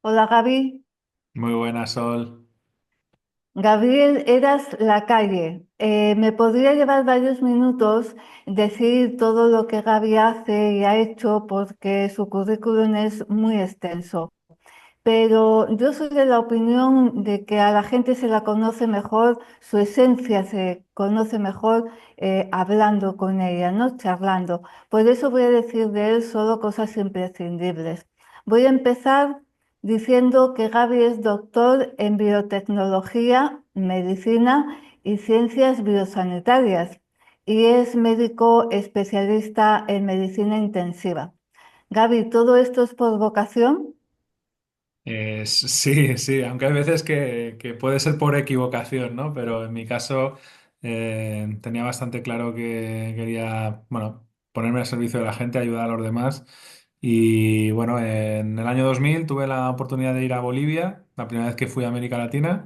Hola Gaby. Muy buena, Sol. Gabriel, eras la calle. Me podría llevar varios minutos decir todo lo que Gaby hace y ha hecho porque su currículum es muy extenso. Pero yo soy de la opinión de que a la gente se la conoce mejor, su esencia se conoce mejor hablando con ella, no charlando. Por eso voy a decir de él solo cosas imprescindibles. Voy a empezar diciendo que Gaby es doctor en biotecnología, medicina y ciencias biosanitarias y es médico especialista en medicina intensiva. Gaby, ¿todo esto es por vocación? Sí, sí, aunque hay veces que puede ser por equivocación, ¿no? Pero en mi caso tenía bastante claro que quería, bueno, ponerme al servicio de la gente, ayudar a los demás. Y bueno, en el año 2000 tuve la oportunidad de ir a Bolivia, la primera vez que fui a América Latina,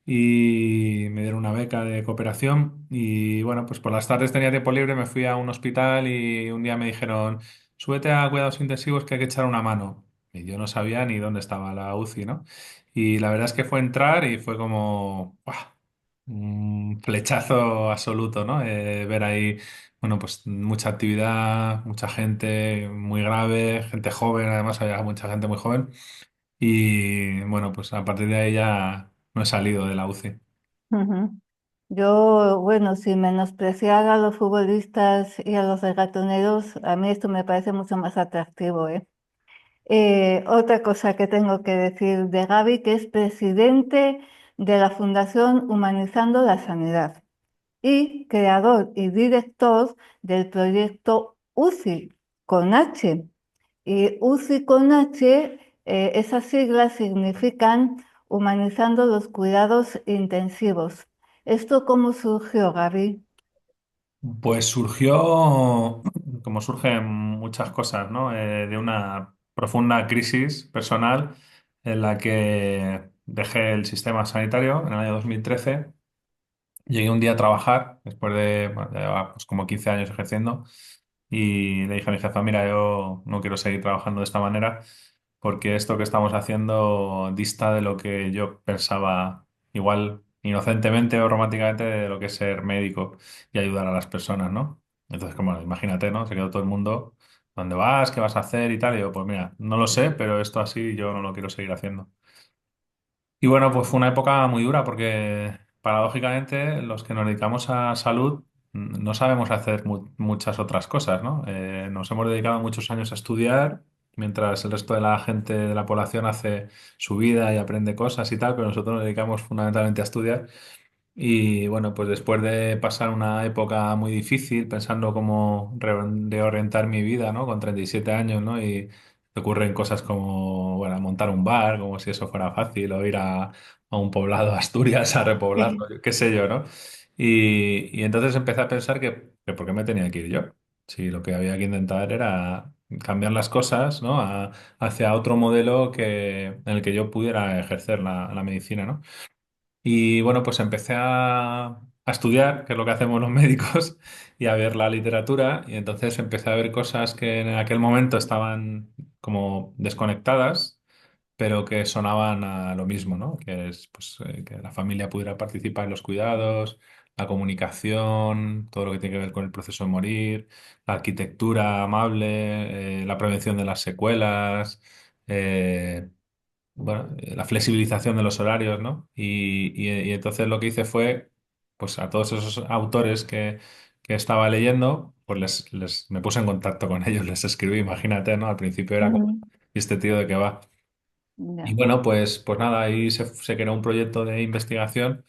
y me dieron una beca de cooperación. Y bueno, pues por las tardes tenía tiempo libre, me fui a un hospital y un día me dijeron, súbete a cuidados intensivos que hay que echar una mano. Y yo no sabía ni dónde estaba la UCI, ¿no? Y la verdad es que fue entrar y fue como ¡buah! Un flechazo absoluto, ¿no? Ver ahí, bueno, pues mucha actividad, mucha gente muy grave, gente joven, además había mucha gente muy joven. Y bueno, pues a partir de ahí ya no he salido de la UCI. Ujú. Yo, bueno, sin menospreciar a los futbolistas y a los regatoneros, a mí esto me parece mucho más atractivo, ¿eh? Otra cosa que tengo que decir de Gaby, que es presidente de la Fundación Humanizando la Sanidad y creador y director del proyecto UCI con H. Y UCI con H, esas siglas significan Humanizando los Cuidados Intensivos. ¿Esto cómo surgió, Gaby? Pues surgió, como surgen muchas cosas, ¿no? De una profunda crisis personal en la que dejé el sistema sanitario en el año 2013. Llegué un día a trabajar, después de, bueno, ya llevaba, pues, como 15 años ejerciendo, y le dije a mi jefa, mira, yo no quiero seguir trabajando de esta manera porque esto que estamos haciendo dista de lo que yo pensaba, igual inocentemente o románticamente, de lo que es ser médico y ayudar a las personas, ¿no? Entonces, como imagínate, ¿no? Se quedó todo el mundo, ¿dónde vas? ¿Qué vas a hacer? Y tal. Y yo, pues mira, no lo sé, pero esto así yo no lo quiero seguir haciendo. Y bueno, pues fue una época muy dura porque paradójicamente los que nos dedicamos a salud no sabemos hacer muchas otras cosas, ¿no? Nos hemos dedicado muchos años a estudiar, mientras el resto de la gente de la población hace su vida y aprende cosas y tal, pero nosotros nos dedicamos fundamentalmente a estudiar. Y bueno, pues después de pasar una época muy difícil, pensando cómo reorientar mi vida, ¿no? Con 37 años, ¿no? Y te ocurren cosas como, bueno, montar un bar, como si eso fuera fácil, o ir a un poblado de Asturias a repoblarlo, qué sé yo, ¿no? Y entonces empecé a pensar que ¿por qué me tenía que ir yo? Si lo que había que intentar era cambiar las cosas, ¿no? Hacia otro modelo en el que yo pudiera ejercer la medicina, ¿no? Y bueno, pues empecé a estudiar, que es lo que hacemos los médicos, y a ver la literatura. Y entonces empecé a ver cosas que en aquel momento estaban como desconectadas, pero que sonaban a lo mismo, ¿no? Que es pues, que la familia pudiera participar en los cuidados, la comunicación, todo lo que tiene que ver con el proceso de morir, la arquitectura amable, la prevención de las secuelas. Bueno, la flexibilización de los horarios, ¿no? Y entonces lo que hice fue, pues a todos esos autores que estaba leyendo, pues me puse en contacto con ellos, les escribí, imagínate, ¿no? Al principio era como, Ujú. ¿y este tío de qué va? Y Ya. bueno, pues nada, ahí se creó un proyecto de investigación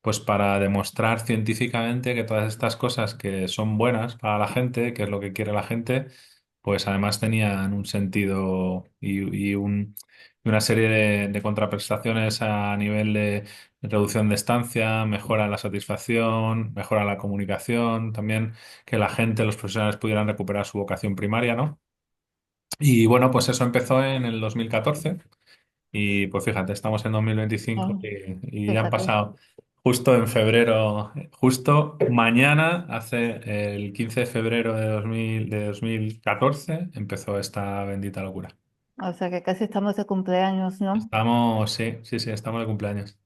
pues para demostrar científicamente que todas estas cosas que son buenas para la gente, que es lo que quiere la gente, pues además tenían un sentido y una serie de contraprestaciones a nivel de reducción de estancia, mejora la satisfacción, mejora la comunicación, también que la gente, los profesionales pudieran recuperar su vocación primaria, ¿no? Y bueno, pues eso empezó en el 2014. Y pues fíjate, estamos en 2025 Oh, y ya han fíjate. pasado justo en febrero, justo mañana, hace el 15 de febrero de 2014, empezó esta bendita locura. O sea que casi estamos de cumpleaños, ¿no? Estamos, sí, sí, sí, estamos de cumpleaños.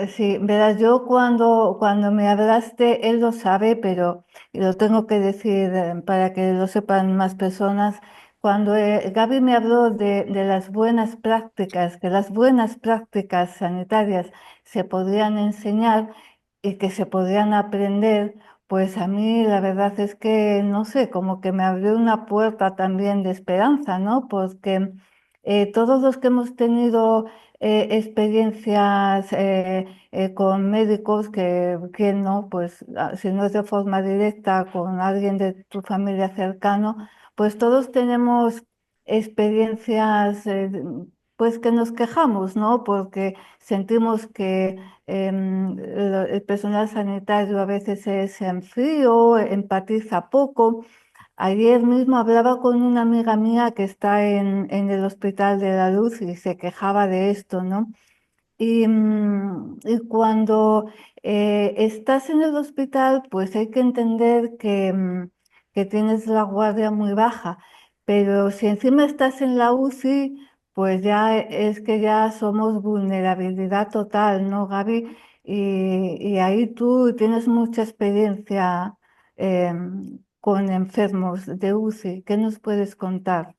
Sí, verás, yo cuando me hablaste, él lo sabe, pero y lo tengo que decir para que lo sepan más personas. Cuando Gaby me habló de las buenas prácticas, que las buenas prácticas sanitarias se podrían enseñar y que se podrían aprender, pues a mí la verdad es que, no sé, como que me abrió una puerta también de esperanza, ¿no? Porque todos los que hemos tenido experiencias con médicos que no, pues si no es de forma directa con alguien de tu familia cercano, pues todos tenemos experiencias pues que nos quejamos, ¿no? Porque sentimos que el personal sanitario a veces es en frío, empatiza poco. Ayer mismo hablaba con una amiga mía que está en el Hospital de la Luz y se quejaba de esto, ¿no? Y cuando estás en el hospital, pues hay que entender que tienes la guardia muy baja, pero si encima estás en la UCI, pues ya es que ya somos vulnerabilidad total, ¿no, Gaby? Y ahí tú tienes mucha experiencia con enfermos de UCI. ¿Qué nos puedes contar?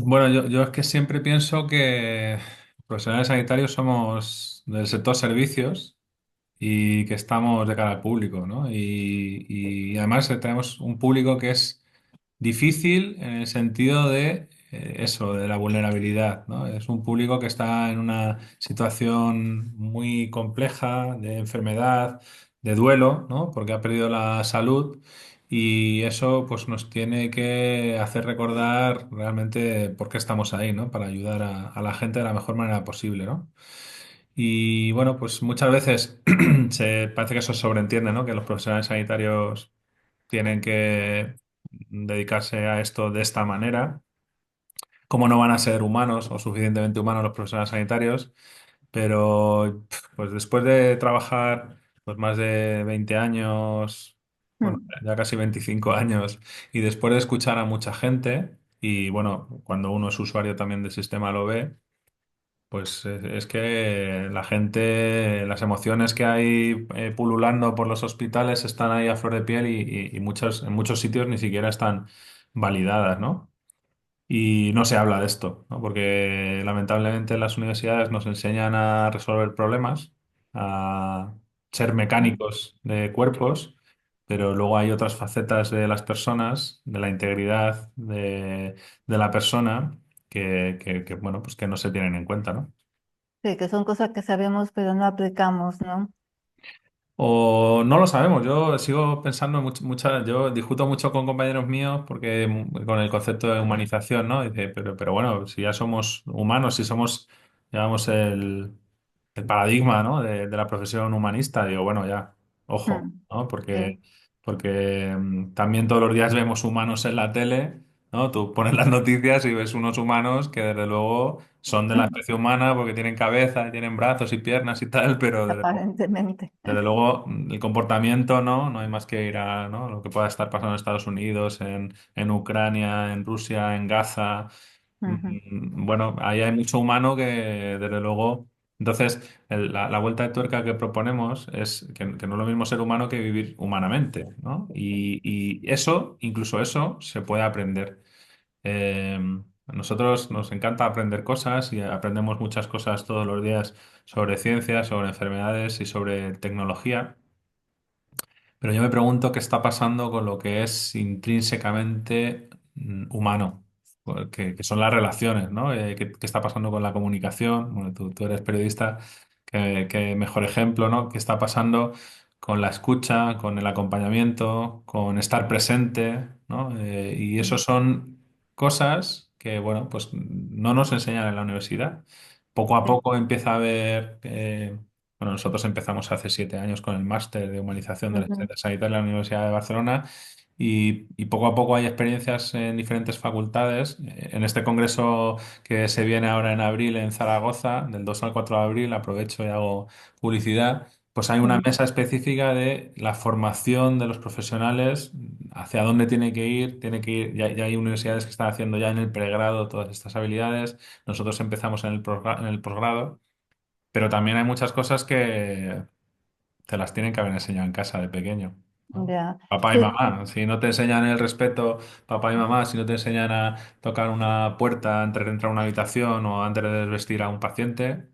Bueno, yo es que siempre pienso que los profesionales sanitarios somos del sector servicios y que estamos de cara al público, ¿no? Y además tenemos un público que es difícil en el sentido de eso, de la vulnerabilidad, ¿no? Es un público que está en una situación muy compleja de enfermedad, de duelo, ¿no? Porque ha perdido la salud y eso pues nos tiene que hacer recordar realmente por qué estamos ahí, ¿no? Para ayudar a la gente de la mejor manera posible, ¿no? Y bueno, pues muchas veces parece que eso se sobreentiende, ¿no? Que los profesionales sanitarios tienen que dedicarse a esto de esta manera. Como no van a ser humanos o suficientemente humanos los profesionales sanitarios, pero pues después de trabajar pues más de 20 años, bueno, Mm. ya casi 25 años, y después de escuchar a mucha gente, y bueno, cuando uno es usuario también del sistema lo ve, pues es que la gente, las emociones que hay pululando por los hospitales están ahí a flor de piel y en muchos sitios ni siquiera están validadas, ¿no? Y no se habla de esto, ¿no? Porque lamentablemente las universidades nos enseñan a resolver problemas, a ser Mm. mecánicos de cuerpos, pero luego hay otras facetas de las personas, de la integridad de la persona, bueno, pues que no se tienen en cuenta, ¿no? Sí, que son cosas que sabemos pero no aplicamos, ¿no? O no lo sabemos, yo sigo pensando en yo discuto mucho con compañeros míos porque con el concepto de humanización, ¿no? Dice, pero bueno, si ya somos humanos, si somos, digamos, el paradigma, ¿no? de la profesión humanista, digo, bueno, ya, ojo, Mm. ¿no? Sí. Porque también todos los días vemos humanos en la tele, ¿no? Tú pones las noticias y ves unos humanos que desde luego son de la especie humana porque tienen cabeza, y tienen brazos y piernas y tal, pero Aparentemente. desde luego, el comportamiento, ¿no? No hay más que ir a, ¿no? Lo que pueda estar pasando en Estados Unidos, en Ucrania, en Rusia, en Gaza. Ujú. Bueno, ahí hay mucho humano que, desde luego. Entonces, la vuelta de tuerca que proponemos es que no es lo mismo ser humano que vivir humanamente, ¿no? Y eso, incluso eso, se puede aprender. Eh, a nosotros nos encanta aprender cosas y aprendemos muchas cosas todos los días sobre ciencias, sobre enfermedades y sobre tecnología, pero yo me pregunto qué está pasando con lo que es intrínsecamente humano, que son las relaciones, ¿no? ¿Qué está pasando con la comunicación? Bueno, tú eres periodista, qué mejor ejemplo, ¿no? ¿Qué está pasando con la escucha, con el acompañamiento, con estar presente, ¿no? Y eso son cosas que, bueno, pues no nos enseñan en la universidad. Poco a Sí. poco empieza a haber bueno, nosotros empezamos hace 7 años con el máster de humanización de la Ujú. asistencia sanitaria en la Universidad de Barcelona y poco a poco hay experiencias en diferentes facultades. En este congreso que se viene ahora en abril en Zaragoza, del 2 al 4 de abril, aprovecho y hago publicidad. pues hay una Mm, mesa específica de la formación de los profesionales, hacia dónde tiene que ir, ya hay universidades que están haciendo ya en el pregrado todas estas habilidades, nosotros empezamos en en el posgrado, pero también hay muchas cosas que te las tienen que haber enseñado en casa de pequeño, ¿no? ya. Papá y Sí, mamá, si no te enseñan el respeto, papá y mamá, si no te enseñan a tocar una puerta antes de entrar a una habitación o antes de desvestir a un paciente,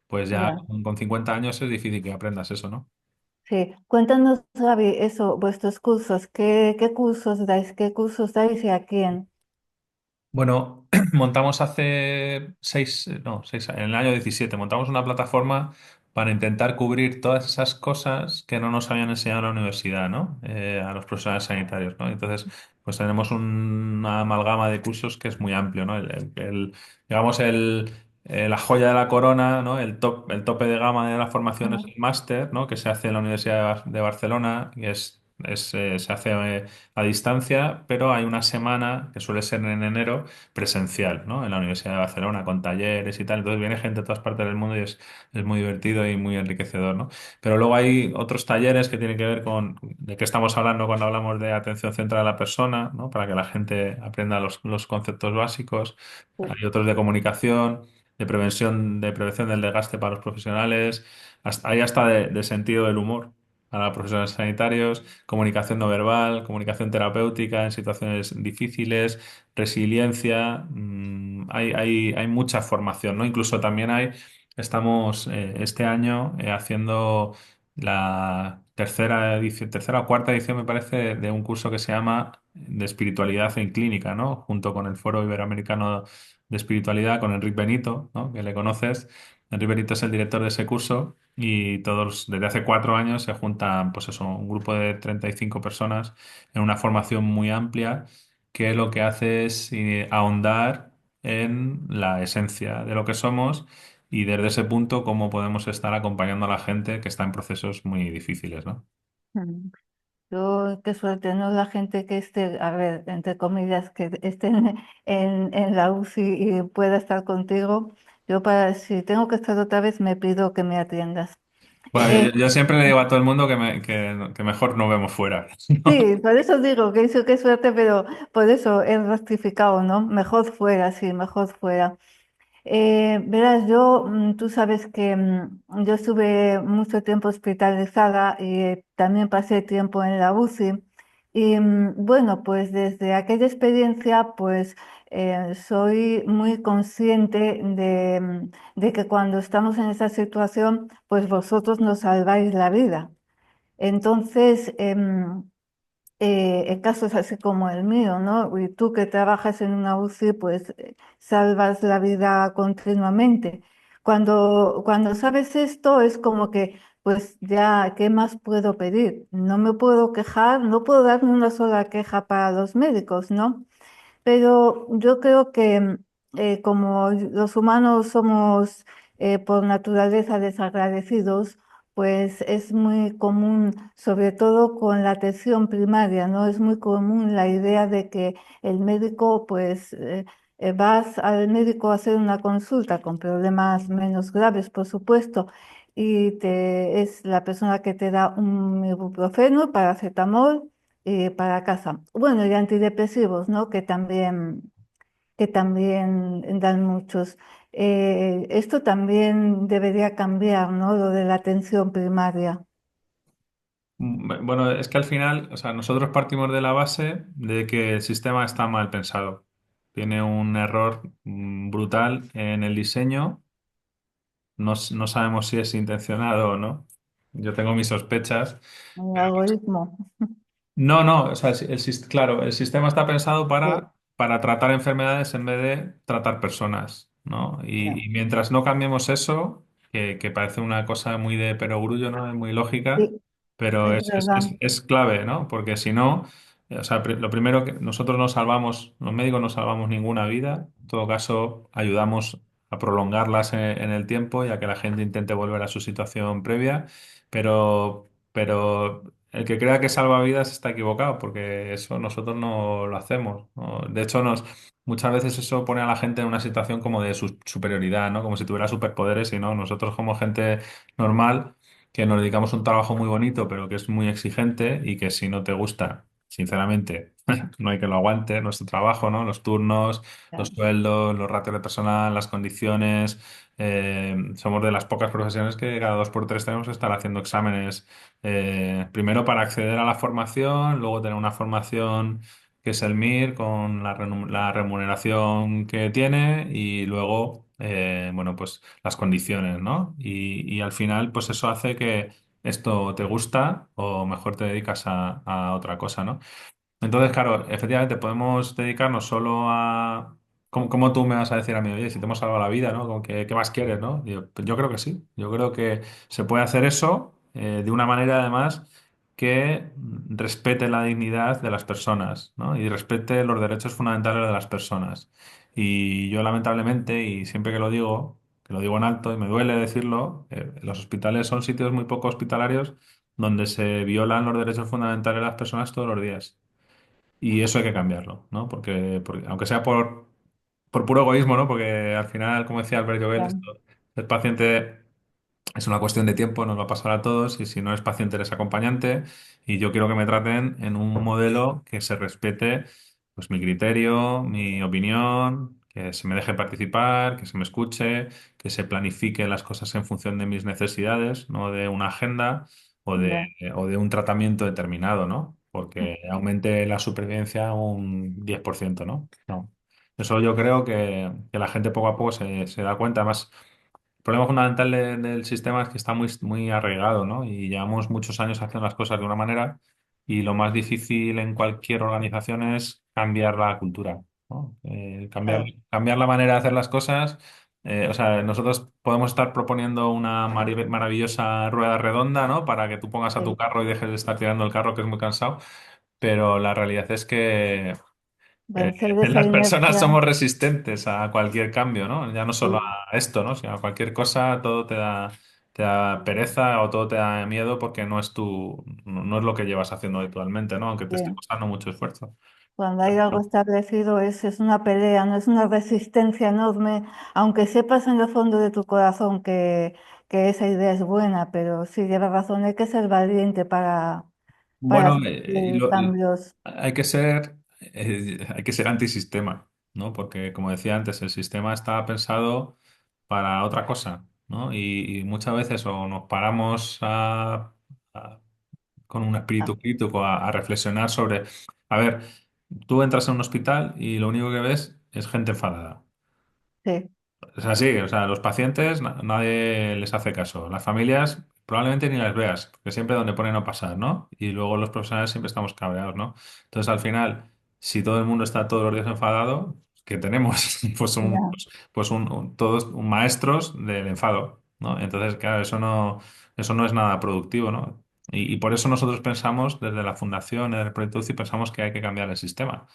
pues ya ya. con 50 años es difícil que aprendas eso, ¿no? Sí, cuéntanos, Gaby, eso, vuestros cursos, ¿qué cursos dais? ¿Qué cursos dais y a quién? Bueno, montamos hace no, en el año 17 montamos una plataforma para intentar cubrir todas esas cosas que no nos habían enseñado en la universidad, ¿no? A los profesionales sanitarios, ¿no? Entonces, pues tenemos una amalgama de cursos que es muy amplio, ¿no? Digamos, la joya de la corona, ¿no? El tope de gama de la formación es Ujú. el máster, ¿no? Que se hace en la Universidad de Barcelona y se hace a distancia, pero hay una semana que suele ser en enero presencial, ¿no? En la Universidad de Barcelona, con talleres y tal. Entonces viene gente de todas partes del mundo y es muy divertido y muy enriquecedor, ¿no? Pero luego hay otros talleres que tienen que ver con de qué estamos hablando cuando hablamos de atención centrada a la persona, ¿no? Para que la gente aprenda los conceptos básicos. Sí. Hay otros de comunicación, de prevención del desgaste para los profesionales. Hay hasta de sentido del humor para profesionales sanitarios, comunicación no verbal, comunicación terapéutica en situaciones difíciles, resiliencia, hay mucha formación, ¿no? Incluso también estamos este año haciendo la tercera o cuarta edición, me parece, de un curso que se llama de espiritualidad en clínica, ¿no? Junto con el Foro Iberoamericano de Espiritualidad, con Enrique Benito, ¿no? Que le conoces. Enrique Benito es el director de ese curso y todos desde hace 4 años se juntan, pues eso, un grupo de 35 personas en una formación muy amplia que lo que hace es ahondar en la esencia de lo que somos y desde ese punto cómo podemos estar acompañando a la gente que está en procesos muy difíciles, ¿no? Mm. Yo, qué suerte, ¿no? La gente que esté, a ver, entre comillas, que esté en la UCI y pueda estar contigo. Yo si tengo que estar otra vez, me pido que me atiendas. Bueno, Eh, yo siempre le digo a todo el mundo que mejor no vemos fuera. sí, por eso digo que eso qué suerte, pero por eso he rectificado, ¿no? Mejor fuera, sí, mejor fuera. Verás, tú sabes que yo estuve mucho tiempo hospitalizada y también pasé tiempo en la UCI. Y bueno, pues desde aquella experiencia, pues soy muy consciente de que cuando estamos en esa situación, pues vosotros nos salváis la vida. Entonces, en casos así como el mío, ¿no? Y tú que trabajas en una UCI, pues salvas la vida continuamente. Cuando sabes esto, es como que, pues ya, ¿qué más puedo pedir? No me puedo quejar, no puedo dar ni una sola queja para los médicos, ¿no? Pero yo creo que como los humanos somos por naturaleza desagradecidos, pues es muy común, sobre todo con la atención primaria, ¿no? Es muy común la idea de que el médico, pues vas al médico a hacer una consulta con problemas menos graves, por supuesto, y es la persona que te da un ibuprofeno, paracetamol para casa. Bueno, y antidepresivos, ¿no? Que también dan muchos. Esto también debería cambiar, ¿no? Lo de la atención primaria. Bueno, es que al final, o sea, nosotros partimos de la base de que el sistema está mal pensado. Tiene un error brutal en el diseño. No sabemos si es intencionado o no. Yo tengo mis sospechas. El algoritmo. No, no, o sea, claro, el sistema está pensado Sí, para tratar enfermedades en vez de tratar personas, ¿no? ya. Y mientras no cambiemos eso, que parece una cosa muy de perogrullo, ¿no? Es muy lógica, Sí, pero es verdad. es clave, ¿no? Porque si no, o sea, lo primero que nosotros no salvamos, los médicos no salvamos ninguna vida, en todo caso, ayudamos a prolongarlas en el tiempo y a que la gente intente volver a su situación previa, pero el que crea que salva vidas está equivocado, porque eso nosotros no lo hacemos, ¿no? De hecho, muchas veces eso pone a la gente en una situación como de superioridad, ¿no? Como si tuviera superpoderes y no, nosotros como gente normal que nos dedicamos a un trabajo muy bonito, pero que es muy exigente y que si no te gusta, sinceramente, no hay que lo aguante, nuestro trabajo, ¿no? Los turnos, los Claro, sueldos, los ratios de personal, las condiciones. Somos de las pocas profesiones que cada 2 por 3 tenemos que estar haciendo exámenes, primero para acceder a la formación, luego tener una formación que es el MIR con la remuneración que tiene y luego, bueno, pues las condiciones, ¿no? Y al final, pues eso hace que esto te gusta o mejor te dedicas a otra cosa, ¿no? Entonces, claro, efectivamente podemos dedicarnos solo a... ¿Cómo tú me vas a decir a mí, oye, si te hemos salvado la vida, ¿no? Como que, ¿qué más quieres, no? Yo creo que sí. Yo creo que se puede hacer eso de una manera, además, que respete la dignidad de las personas, ¿no? Y respete los derechos fundamentales de las personas. Y yo, lamentablemente, y siempre que lo digo en alto y me duele decirlo, los hospitales son sitios muy poco hospitalarios donde se violan los derechos fundamentales de las personas todos los días. Y eso hay que cambiarlo, ¿no? Porque aunque sea por puro egoísmo, ¿no? Porque al final, como decía Albert Jovel, claro, el paciente es una cuestión de tiempo, nos va a pasar a todos y si no eres paciente eres acompañante y yo quiero que me traten en un modelo que se respete pues mi criterio, mi opinión, que se me deje participar, que se me escuche, que se planifique las cosas en función de mis necesidades, no de una agenda o de, ya, o de un tratamiento determinado, ¿no? Porque aumente la supervivencia un 10%, ¿no? No. Eso yo creo que la gente poco a poco se da cuenta. Además, el problema fundamental del sistema es que está muy, muy arraigado, ¿no? Y llevamos muchos años haciendo las cosas de una manera y lo más difícil en cualquier organización es cambiar la cultura, ¿no? Cambiar, claro, cambiar la manera de hacer las cosas. O sea, nosotros podemos estar proponiendo una maravillosa rueda redonda, ¿no? Para que tú pongas a tu sí, carro y dejes de estar tirando el carro, que es muy cansado, pero la realidad es que vencer esa las personas inercia, somos resistentes a cualquier cambio, ¿no? Ya no solo sí, a esto, ¿no? Sino a cualquier cosa, todo te da pereza o todo te da miedo porque no es lo que llevas haciendo habitualmente, ¿no? Aunque te esté sí. costando mucho esfuerzo. Cuando hay algo establecido es una pelea, no es una resistencia enorme, aunque sepas en el fondo de tu corazón que esa idea es buena, pero sí lleva razón, hay que ser valiente para Bueno, hacer cambios. hay que ser antisistema, ¿no? Porque, como decía antes, el sistema está pensado para otra cosa, ¿no? Y muchas veces o nos paramos con un Ah, espíritu crítico a reflexionar sobre, a ver, tú entras en un hospital y lo único que ves es gente enfadada. sí, Es así, o sea, los pacientes nadie les hace caso. Las familias probablemente ni las veas, porque siempre donde pone no pasar, ¿no? Y luego los profesionales siempre estamos cabreados, ¿no? Entonces, al final, si todo el mundo está todos los días enfadado, ¿qué tenemos? ya, Todos maestros del enfado, ¿no? Entonces, claro, eso no es nada productivo, ¿no? Y por eso nosotros pensamos, desde la Fundación, desde el Proyecto UCI, pensamos que hay que cambiar el sistema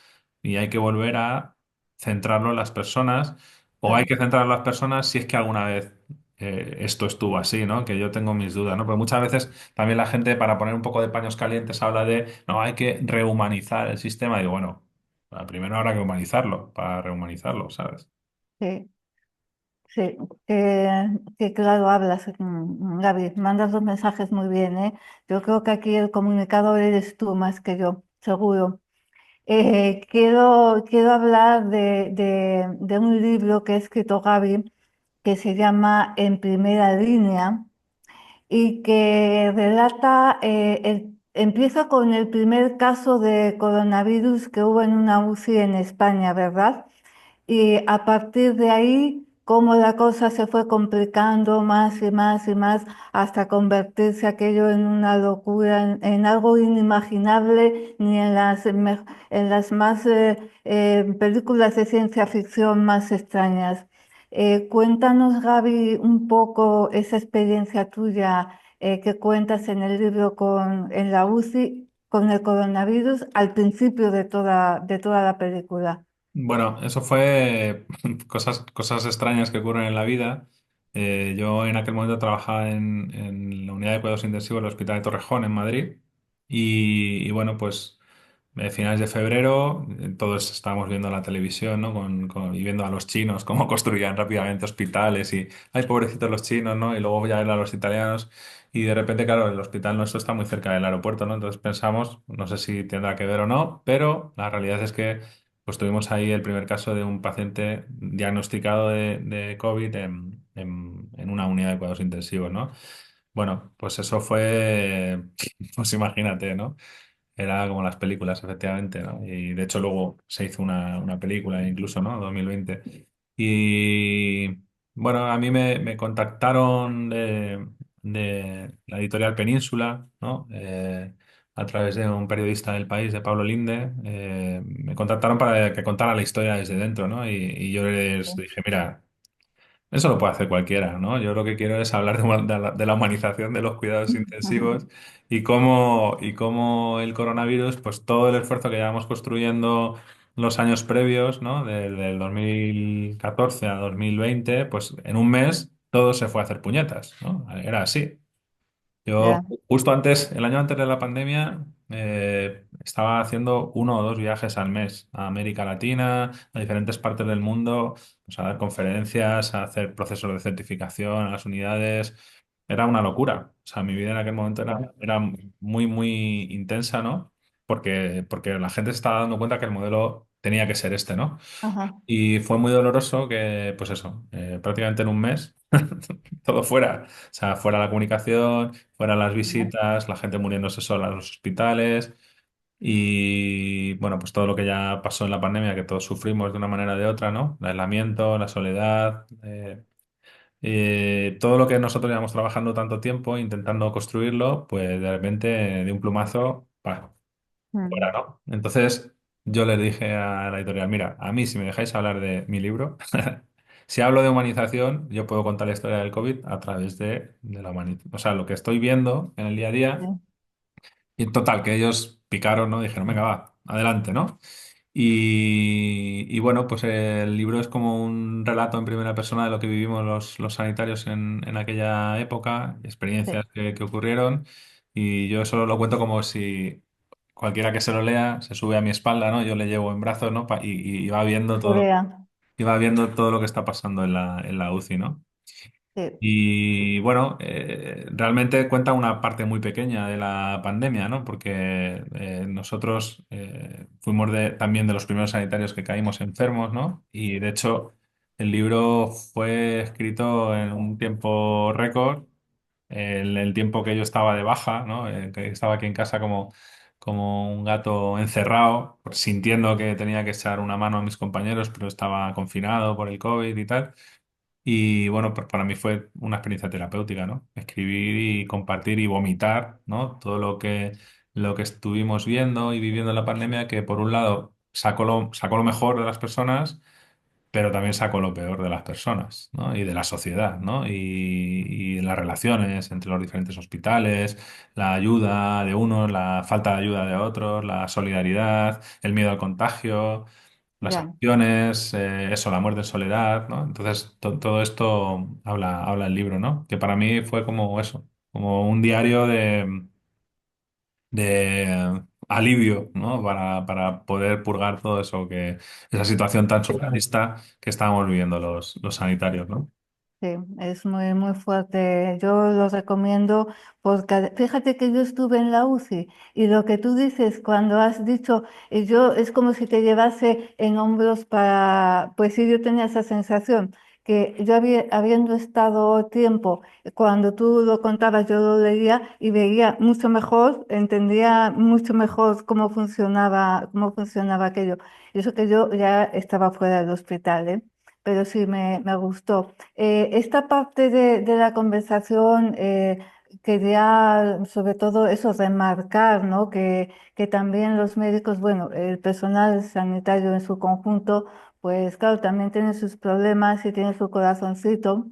y hay que volver a centrarlo en las personas o hay claro, que centrar a las personas si es que alguna vez esto estuvo así, ¿no? Que yo tengo mis dudas, ¿no? Pero muchas veces también la gente, para poner un poco de paños calientes, habla de, no, hay que rehumanizar el sistema. Y digo, bueno, primero habrá que humanizarlo, para rehumanizarlo, ¿sabes? sí, sí, que claro, hablas, Gaby, mandas los mensajes muy bien, ¿eh? Yo creo que aquí el comunicador eres tú más que yo, seguro. Quiero hablar de un libro que ha escrito Gaby, que se llama En primera línea y que relata, empieza con el primer caso de coronavirus que hubo en una UCI en España, ¿verdad? Y a partir de ahí, cómo la cosa se fue complicando más y más y más hasta convertirse aquello en una locura, en algo inimaginable ni en en las más películas de ciencia ficción más extrañas. Cuéntanos, Gaby, un poco esa experiencia tuya que cuentas en el libro en la UCI con el coronavirus al principio de toda la película. Bueno, eso fue cosas extrañas que ocurren en la vida. Yo en aquel momento trabajaba en la unidad de cuidados intensivos del Hospital de Torrejón en Madrid y bueno, pues finales de febrero todos estábamos viendo la televisión, ¿no? Y viendo a los chinos cómo construían rápidamente hospitales y, ay, pobrecitos los chinos, ¿no? Y luego ya ver a los italianos. y de repente, claro, el hospital nuestro está muy cerca del aeropuerto, ¿no? Entonces pensamos, no sé si tendrá que ver o no, pero la realidad es que pues tuvimos ahí el primer caso de un paciente diagnosticado de COVID en una unidad de cuidados intensivos, ¿no? Bueno, pues eso fue, pues imagínate, ¿no? Era como las películas, efectivamente, ¿no? Y de hecho luego se hizo una película incluso, ¿no? 2020. Y bueno, a mí me contactaron de la editorial Península, ¿no? A través de un periodista del país, de Pablo Linde. Me contactaron para que contara la historia desde dentro, ¿no? Y yo les Sí. dije, mira, eso lo puede hacer cualquiera, ¿no? Yo lo que quiero es hablar de la humanización de los cuidados intensivos y cómo el coronavirus, pues todo el esfuerzo que llevamos construyendo los años previos, ¿no? Del 2014 a 2020, pues en un mes todo se fue a hacer puñetas, ¿no? Era así. Yo Ya, justo antes, el año antes de la pandemia, estaba haciendo 1 o 2 viajes al mes a América Latina, a diferentes partes del mundo, pues a dar conferencias, a hacer procesos de certificación a las unidades. Era una locura. O sea, mi vida en aquel momento era muy, muy intensa, ¿no? Porque la gente se estaba dando cuenta que el modelo tenía que ser este, ¿no? ajá, Y fue muy doloroso que, pues eso, prácticamente en un mes todo fuera. O sea, fuera la comunicación, fuera las ya, visitas, la gente muriéndose sola en los hospitales y, bueno, pues todo lo que ya pasó en la pandemia, que todos sufrimos de una manera o de otra, ¿no? El aislamiento, la soledad, todo lo que nosotros llevamos trabajando tanto tiempo, intentando construirlo, pues de repente, de un plumazo, ¡pah! Fuera, mm, ¿no? Entonces yo les dije a la editorial, mira, a mí si me dejáis hablar de mi libro, si hablo de humanización, yo puedo contar la historia del COVID a través de la humanización. O sea, lo que estoy viendo en el día a día. sí, Y en total, que ellos picaron, ¿no? Dijeron, venga, va, adelante, ¿no? Y bueno, pues el libro es como un relato en primera persona de lo que vivimos los sanitarios en aquella época, sí, experiencias que ocurrieron. Y yo solo lo cuento como si cualquiera que se lo lea se sube a mi espalda, ¿no? Yo le llevo en brazos, ¿no? Y va viendo que todo, vea, y va viendo todo lo que está pasando en la UCI, ¿no? sí, Y bueno, realmente cuenta una parte muy pequeña de la pandemia, ¿no? Porque nosotros fuimos también de los primeros sanitarios que caímos enfermos, ¿no? Y de hecho, el libro fue escrito en un tiempo récord, en el tiempo que yo estaba de baja, ¿no? Que estaba aquí en casa como un gato encerrado, sintiendo que tenía que echar una mano a mis compañeros, pero estaba confinado por el COVID y tal. Y bueno, pues para mí fue una experiencia terapéutica, ¿no? Escribir y compartir y vomitar, ¿no? Todo lo que estuvimos viendo y viviendo en la pandemia, que por un lado sacó lo mejor de las personas, pero también sacó lo peor de las personas, ¿no? Y de la sociedad, ¿no? Y las relaciones entre los diferentes hospitales, la ayuda de unos, la falta de ayuda de otros, la solidaridad, el miedo al contagio, las ya, adicciones, eso, la muerte en soledad, ¿no? Entonces, todo esto habla el libro, ¿no? Que para mí fue como eso, como un diario de alivio, ¿no? Para poder purgar todo eso esa situación tan surrealista que estábamos viviendo los sanitarios, ¿no? sí, es muy, muy fuerte. Yo lo recomiendo porque fíjate que yo estuve en la UCI y lo que tú dices cuando has dicho, yo es como si te llevase en hombros para, pues sí, yo tenía esa sensación que yo habiendo estado tiempo, cuando tú lo contabas, yo lo leía y veía mucho mejor, entendía mucho mejor cómo funcionaba aquello. Y eso que yo ya estaba fuera del hospital, ¿eh? Pero sí, me gustó. Esta parte de la conversación quería sobre todo eso, remarcar, ¿no? Que también los médicos, bueno, el personal sanitario en su conjunto, pues claro, también tiene sus problemas y tiene su corazoncito.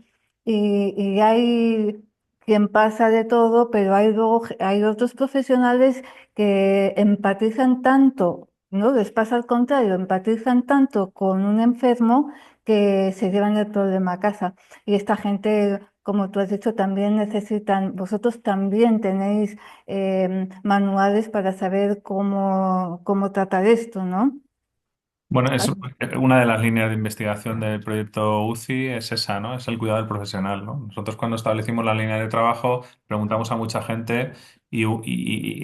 Y hay quien pasa de todo, pero hay luego hay otros profesionales que empatizan tanto, ¿no? Les pasa al contrario, empatizan tanto con un enfermo que se llevan el problema a casa. Y esta gente, como tú has dicho, también necesitan, vosotros también tenéis manuales para saber cómo tratar esto, ¿no? Bueno, es Así- una de las líneas de investigación del proyecto UCI es esa, ¿no? Es el cuidado del profesional, ¿no? Nosotros cuando establecimos la línea de trabajo preguntamos a mucha gente y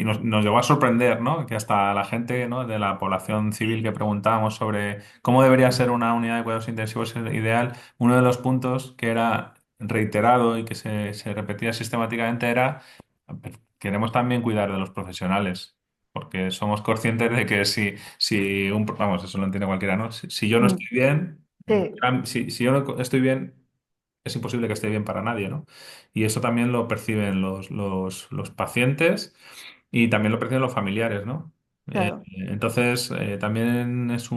nos llegó a sorprender, ¿no? Que hasta la gente, ¿no? De la población civil que preguntábamos sobre cómo debería ser una unidad de cuidados intensivos ideal, uno de los puntos que era reiterado y que se repetía sistemáticamente era queremos también cuidar de los profesionales. Porque somos conscientes de que vamos, eso lo entiende cualquiera, ¿no? Si yo no mm, estoy bien, sí, si yo no estoy bien, es imposible que esté bien para nadie, ¿no? Y eso también lo perciben los pacientes y también lo perciben los familiares, ¿no? claro, Entonces, también es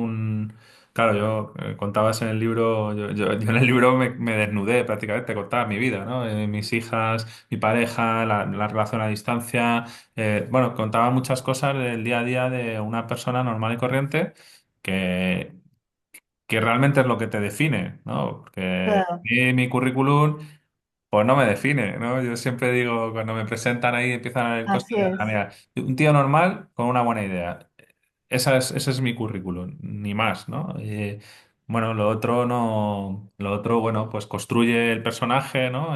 Claro, yo contabas en el libro, yo en el libro me desnudé prácticamente, contaba mi vida, ¿no? Mis hijas, mi pareja, la relación a distancia, bueno, contaba muchas cosas del día a día de una persona normal y corriente que, que realmente es lo que te define, ¿no? Porque claro, mi currículum pues no me define, ¿no? Yo siempre digo, cuando me presentan ahí, empiezan a ver cosas, así es, mira, un tío normal con una buena idea. Ese es mi currículum, ni más, ¿no? Bueno, lo otro no, lo otro, bueno, pues construye el personaje, ¿no?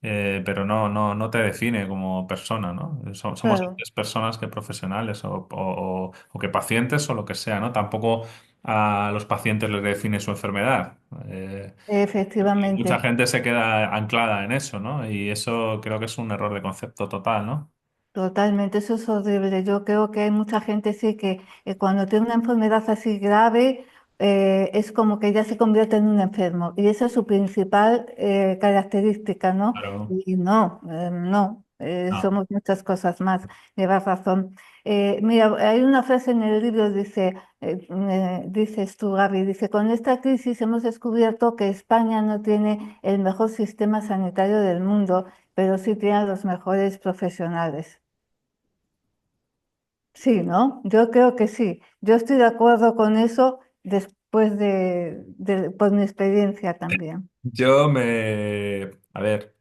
Pero no te define como persona, ¿no? Somos claro, antes personas que profesionales o que pacientes o lo que sea, ¿no? Tampoco a los pacientes les define su enfermedad. Y mucha efectivamente. gente se queda anclada en eso, ¿no? Y eso creo que es un error de concepto total, ¿no? Totalmente, eso es horrible. Yo creo que hay mucha gente sí que cuando tiene una enfermedad así grave es como que ya se convierte en un enfermo y esa es su principal característica, ¿no? Pero Y no, no, no. somos muchas cosas más, llevas razón. Mira, hay una frase en el libro, dices tú, Gaby, dice, con esta crisis hemos descubierto que España no tiene el mejor sistema sanitario del mundo, pero sí tiene a los mejores profesionales. Sí, ¿no? Yo creo que sí. Yo estoy de acuerdo con eso después por mi experiencia también. A ver,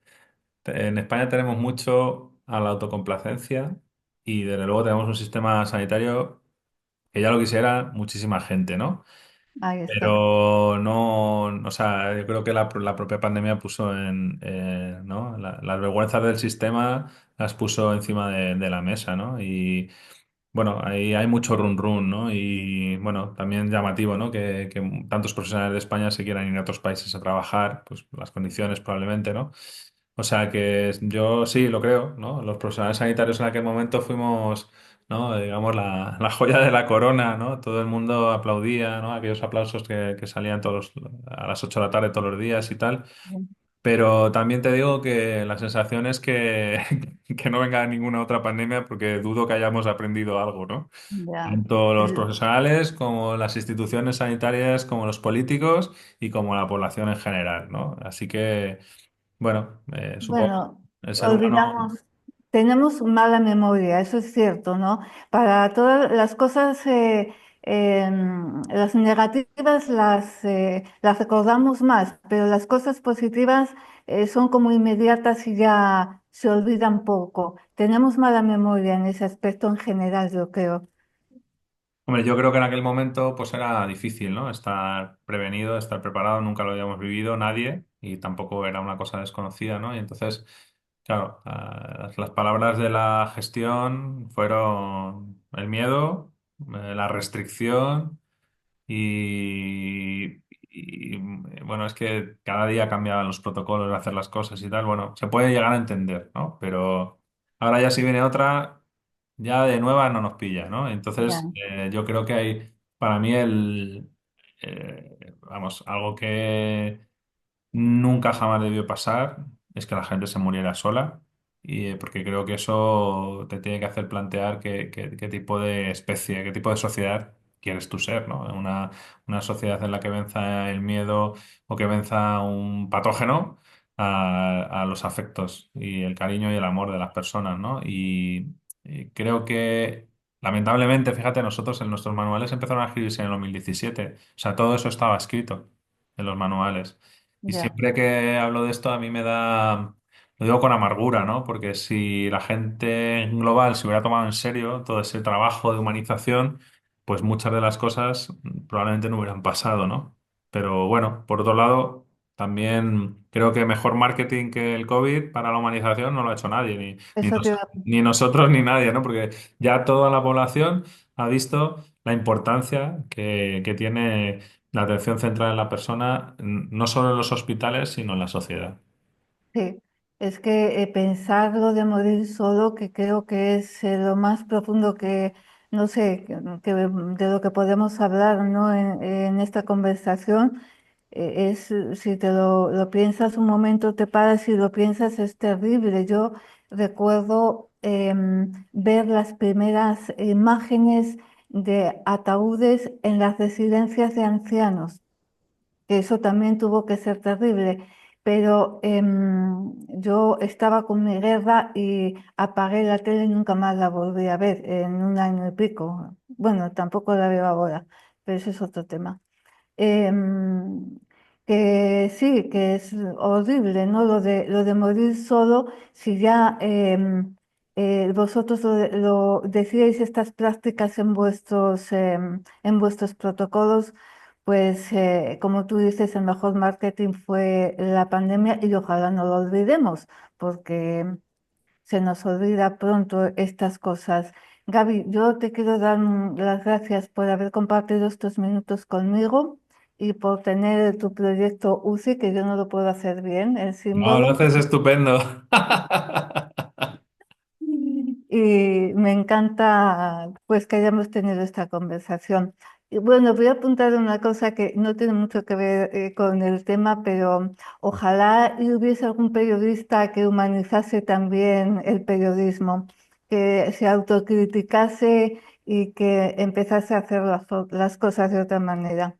en España tenemos mucho a la autocomplacencia y desde luego tenemos un sistema sanitario que ya lo quisiera muchísima gente, ¿no? Ahí está. Pero no, o sea, yo creo que la propia pandemia puso ¿no? Las vergüenzas del sistema las puso encima de la mesa, ¿no? Y bueno, ahí hay mucho run run, ¿no? Y bueno, también llamativo, ¿no? Que tantos profesionales de España se quieran ir a otros países a trabajar, pues las condiciones probablemente, ¿no? O sea que yo sí lo creo, ¿no? Los profesionales sanitarios en aquel momento fuimos, ¿no? Digamos, la joya de la corona, ¿no? Todo el mundo aplaudía, ¿no? Aquellos aplausos que salían a las 8 de la tarde todos los días y tal. Pero también te digo que la sensación es que, que no venga ninguna otra pandemia porque dudo que hayamos aprendido algo, ¿no? Ya. Tanto los El- profesionales como las instituciones sanitarias, como los políticos y como la población en general, ¿no? Así que, bueno, supongo Bueno, el ser humano. olvidamos, tenemos mala memoria, eso es cierto, ¿no? Para todas las cosas, las negativas las recordamos más, pero las cosas positivas son como inmediatas y ya se olvidan poco. Tenemos mala memoria en ese aspecto en general, yo creo. Hombre, yo creo que en aquel momento pues era difícil, ¿no? Estar prevenido, estar preparado, nunca lo habíamos vivido nadie y tampoco era una cosa desconocida, ¿no? Y entonces, claro, las palabras de la gestión fueron el miedo, la restricción bueno, es que cada día cambiaban los protocolos de hacer las cosas y tal. Bueno, se puede llegar a entender, ¿no? Pero ahora ya si viene otra, ya de nueva no nos pilla, ¿no? Entonces, Ya, yo creo que hay, para mí, vamos, algo que nunca jamás debió pasar es que la gente se muriera sola, porque creo que eso te tiene que hacer plantear qué tipo de especie, qué tipo de sociedad quieres tú ser, ¿no? Una sociedad en la que venza el miedo o que venza un patógeno a los afectos y el cariño y el amor de las personas, ¿no? Y creo que, lamentablemente, fíjate, nosotros en nuestros manuales empezaron a escribirse en el 2017, o sea, todo eso estaba escrito en los manuales. Y ya, siempre que hablo de esto a mí lo digo con amargura, ¿no? Porque si la gente en global se hubiera tomado en serio todo ese trabajo de humanización, pues muchas de las cosas probablemente no hubieran pasado, ¿no? Pero bueno, por otro lado, también creo que mejor marketing que el COVID para la humanización no lo ha hecho nadie, Eso te iba a- ni nosotros ni nadie, ¿no? Porque ya toda la población ha visto la importancia que tiene la atención centrada en la persona, no solo en los hospitales, sino en la sociedad. Sí, es que pensar lo de morir solo, que creo que es lo más profundo que, no sé, de lo que podemos hablar, ¿no? En esta conversación, si te lo piensas un momento, te paras y lo piensas, es terrible. Yo recuerdo ver las primeras imágenes de ataúdes en las residencias de ancianos, que eso también tuvo que ser terrible. Pero yo estaba con mi guerra y apagué la tele y nunca más la volví a ver en un año y pico. Bueno, tampoco la veo ahora, pero eso es otro tema. Em, que sí, que es horrible, ¿no? Lo de morir solo, si ya vosotros lo decíais estas prácticas en vuestros protocolos, pues como tú dices, el mejor marketing fue la pandemia y ojalá no lo olvidemos, porque se nos olvida pronto estas cosas. Gaby, yo te quiero dar las gracias por haber compartido estos minutos conmigo y por tener tu proyecto UCI, que yo no lo puedo hacer bien, el No, lo símbolo. haces estupendo. Y me encanta pues que hayamos tenido esta conversación. Y bueno, voy a apuntar una cosa que no tiene mucho que ver con el tema, pero ojalá y hubiese algún periodista que humanizase también el periodismo, que se autocriticase y que empezase a hacer las cosas de otra manera.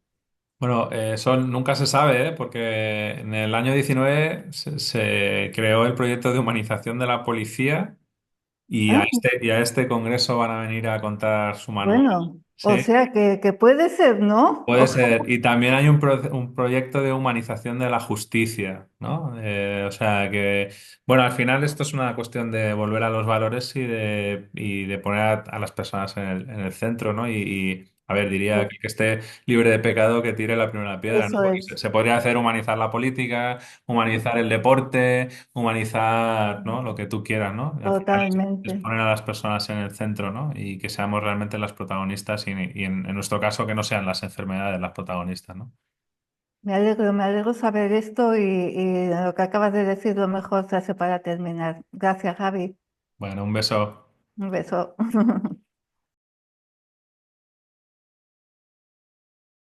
Bueno, eso nunca se sabe, ¿eh? Porque en el año 19 se creó el proyecto de humanización de la policía Ah, y a este congreso van a venir a contar su manual. bueno, o Sí. sea que puede ser, ¿no? Puede ser. Y también hay un proyecto de humanización de la justicia, ¿no? O sea que, bueno, al final esto es una cuestión de volver a los valores y de poner a las personas en el centro, ¿no? A ver, diría que el que esté libre de pecado que tire la primera piedra, ¿no? Eso Porque es, se podría hacer humanizar la política, humanizar el deporte, humanizar, ¿no? Lo que tú quieras, ¿no? Y al final es totalmente. poner a las personas en el centro, ¿no? Y que seamos realmente las protagonistas y en nuestro caso que no sean las enfermedades las protagonistas, ¿no? Me alegro saber esto y lo que acabas de decir, lo mejor frase para terminar. Gracias, Javi. Bueno, un beso. Un beso.